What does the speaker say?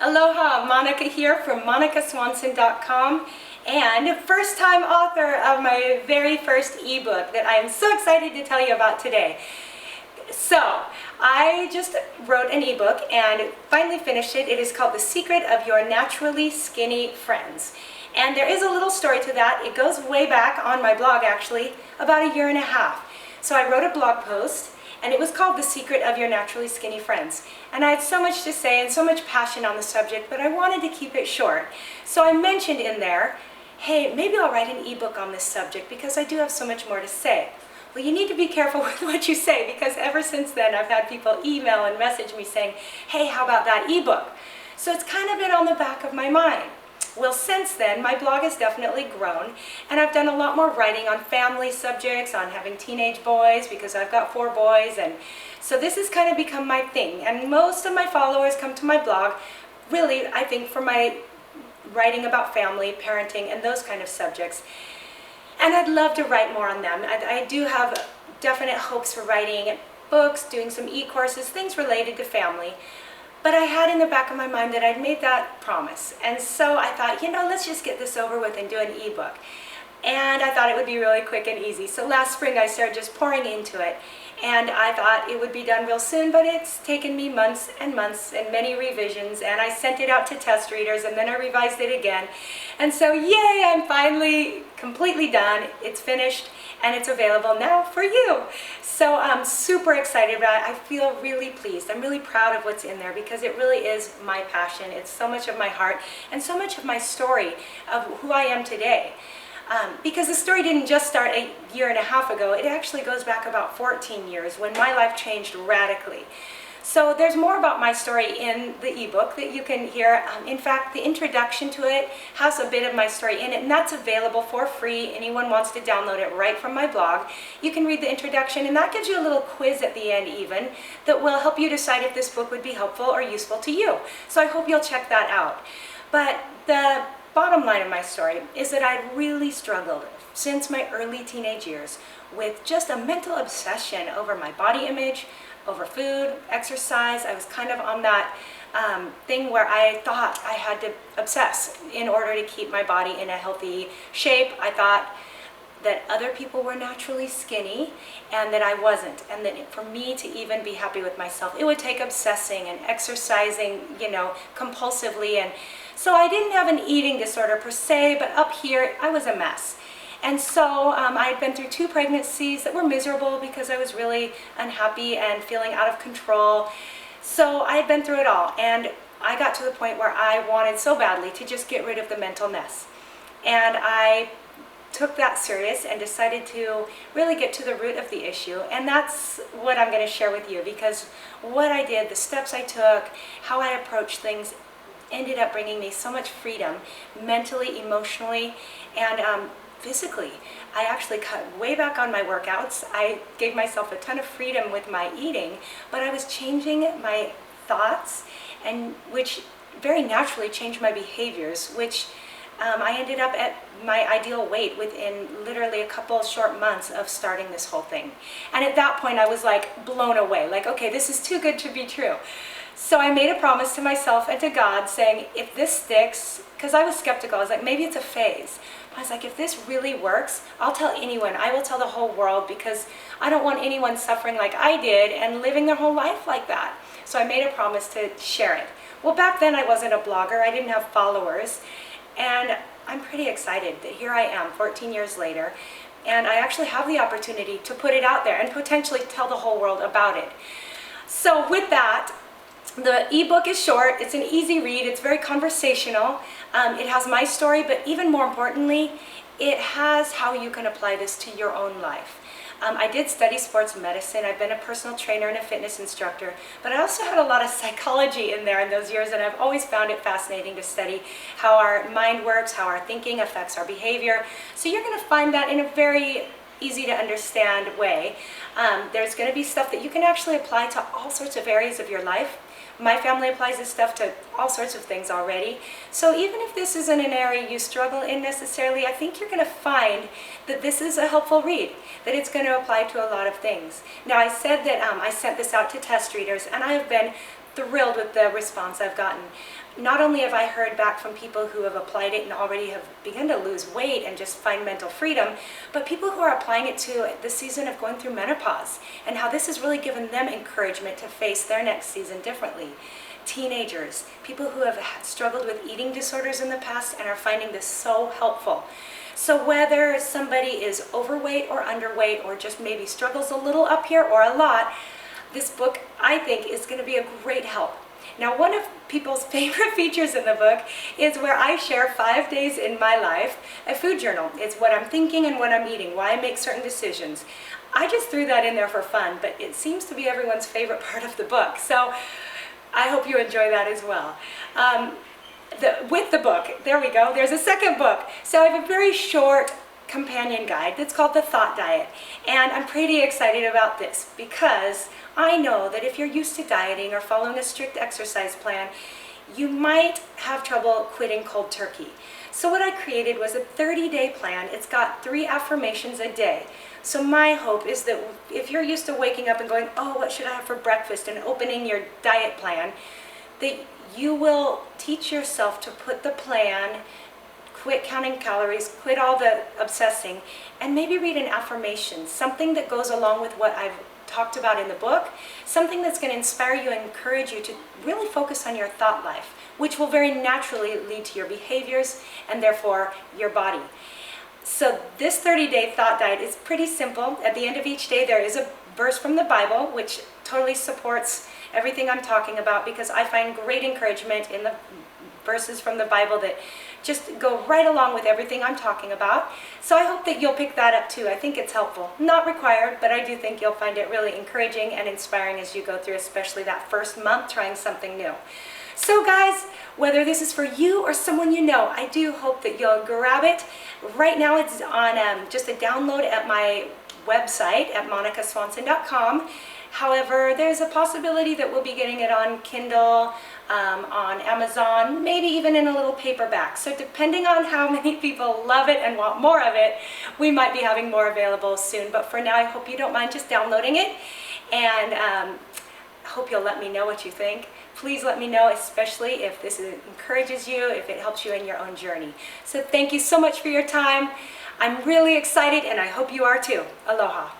Aloha, Monica here from monicaswanson.com, and first time author of my very first ebook that I am so excited to tell you about today. So, I just wrote an ebook and finally finished it. It is called The Secret of Your Naturally Skinny Friends. And there is a little story to that. It goes way back on my blog actually, about a year and a half. So I wrote a blog post and it was called The Secret of Your Naturally Skinny Friends. And I had so much to say and so much passion on the subject, but I wanted to keep it short. So I mentioned in there, hey, maybe I'll write an ebook on this subject because I do have so much more to say. Well, you need to be careful with what you say because ever since then I've had people email and message me saying, hey, how about that ebook? So it's kind of been on the back of my mind. Well, since then, my blog has definitely grown, and I've done a lot more writing on family subjects, on having teenage boys, because I've got 4 boys, and so this has kind of become my thing. And most of my followers come to my blog, really, I think, for my writing about family, parenting, and those kind of subjects. And I'd love to write more on them. I do have definite hopes for writing books, doing some e-courses, things related to family. But I had in the back of my mind that I'd made that promise. And so I thought, let's just get this over with and do an ebook. And I thought it would be really quick and easy. So last spring I started just pouring into it. And I thought it would be done real soon, but it's taken me months and many revisions. And I sent it out to test readers and then I revised it again. And so yay, I'm finally completely done. It's finished and it's available now for you. So I'm super excited about it. I feel really pleased. I'm really proud of what's in there because it really is my passion. It's so much of my heart and so much of my story of who I am today. Because the story didn't just start a year and a half ago, it actually goes back about 14 years when my life changed radically. So there's more about my story in the ebook that you can hear. In fact, the introduction to it has a bit of my story in it, and that's available for free. Anyone wants to download it right from my blog. You can read the introduction, and that gives you a little quiz at the end even that will help you decide if this book would be helpful or useful to you. So I hope you'll check that out. But the bottom line of my story is that I'd really struggled since my early teenage years with just a mental obsession over my body image, over food, exercise. I was kind of on that thing where I thought I had to obsess in order to keep my body in a healthy shape. I thought that other people were naturally skinny and that I wasn't, and that for me to even be happy with myself, it would take obsessing and exercising, compulsively. And so I didn't have an eating disorder per se, but up here I was a mess. And so I had been through 2 pregnancies that were miserable because I was really unhappy and feeling out of control. So I had been through it all, and I got to the point where I wanted so badly to just get rid of the mental mess. And I took that serious and decided to really get to the root of the issue, and that's what I'm going to share with you, because what I did, the steps I took, how I approached things ended up bringing me so much freedom mentally, emotionally, and physically. I actually cut way back on my workouts. I gave myself a ton of freedom with my eating, but I was changing my thoughts, and which very naturally changed my behaviors, which I ended up at my ideal weight within literally a couple of short months of starting this whole thing. And at that point I was like blown away, like, okay, this is too good to be true. So I made a promise to myself and to God saying, if this sticks, because I was skeptical, I was like, maybe it's a phase. I was like, if this really works, I'll tell anyone. I will tell the whole world, because I don't want anyone suffering like I did and living their whole life like that. So I made a promise to share it. Well, back then I wasn't a blogger. I didn't have followers. And I'm pretty excited that here I am 14 years later, and I actually have the opportunity to put it out there and potentially tell the whole world about it. So with that, the ebook is short, it's an easy read, it's very conversational, it has my story, but even more importantly, it has how you can apply this to your own life. I did study sports medicine. I've been a personal trainer and a fitness instructor, but I also had a lot of psychology in there in those years, and I've always found it fascinating to study how our mind works, how our thinking affects our behavior. So you're going to find that in a very easy to understand way. There's going to be stuff that you can actually apply to all sorts of areas of your life. My family applies this stuff to all sorts of things already. So even if this isn't an area you struggle in necessarily, I think you're going to find that this is a helpful read, that it's going to apply to a lot of things. Now, I said that I sent this out to test readers, and I have been thrilled with the response I've gotten. Not only have I heard back from people who have applied it and already have begun to lose weight and just find mental freedom, but people who are applying it to the season of going through menopause and how this has really given them encouragement to face their next season differently. Teenagers, people who have struggled with eating disorders in the past and are finding this so helpful. So whether somebody is overweight or underweight or just maybe struggles a little up here or a lot, this book, I think, is going to be a great help. Now, one of people's favorite features in the book is where I share 5 days in my life, a food journal. It's what I'm thinking and what I'm eating, why I make certain decisions. I just threw that in there for fun, but it seems to be everyone's favorite part of the book. So I hope you enjoy that as well. With the book, there we go, there's a second book. So I have a very short companion guide that's called The Thought Diet. And I'm pretty excited about this because I know that if you're used to dieting or following a strict exercise plan, you might have trouble quitting cold turkey. So what I created was a 30-day plan. It's got 3 affirmations a day. So my hope is that if you're used to waking up and going, oh, what should I have for breakfast, and opening your diet plan, that you will teach yourself to put the plan, quit counting calories, quit all the obsessing, and maybe read an affirmation, something that goes along with what I've talked about in the book, something that's going to inspire you and encourage you to really focus on your thought life, which will very naturally lead to your behaviors and therefore your body. So this 30-day thought diet is pretty simple. At the end of each day there is a verse from the Bible which totally supports everything I'm talking about, because I find great encouragement in the verses from the Bible that just go right along with everything I'm talking about. So I hope that you'll pick that up too. I think it's helpful. Not required, but I do think you'll find it really encouraging and inspiring as you go through, especially that first month trying something new. So guys, whether this is for you or someone you know, I do hope that you'll grab it. Right now it's on just a download at my website at monicaswanson.com. However, there's a possibility that we'll be getting it on Kindle, on Amazon, maybe even in a little paperback. So depending on how many people love it and want more of it, we might be having more available soon. But for now, I hope you don't mind just downloading it. And I hope you'll let me know what you think. Please let me know, especially if this encourages you, if it helps you in your own journey. So thank you so much for your time. I'm really excited, and I hope you are too. Aloha.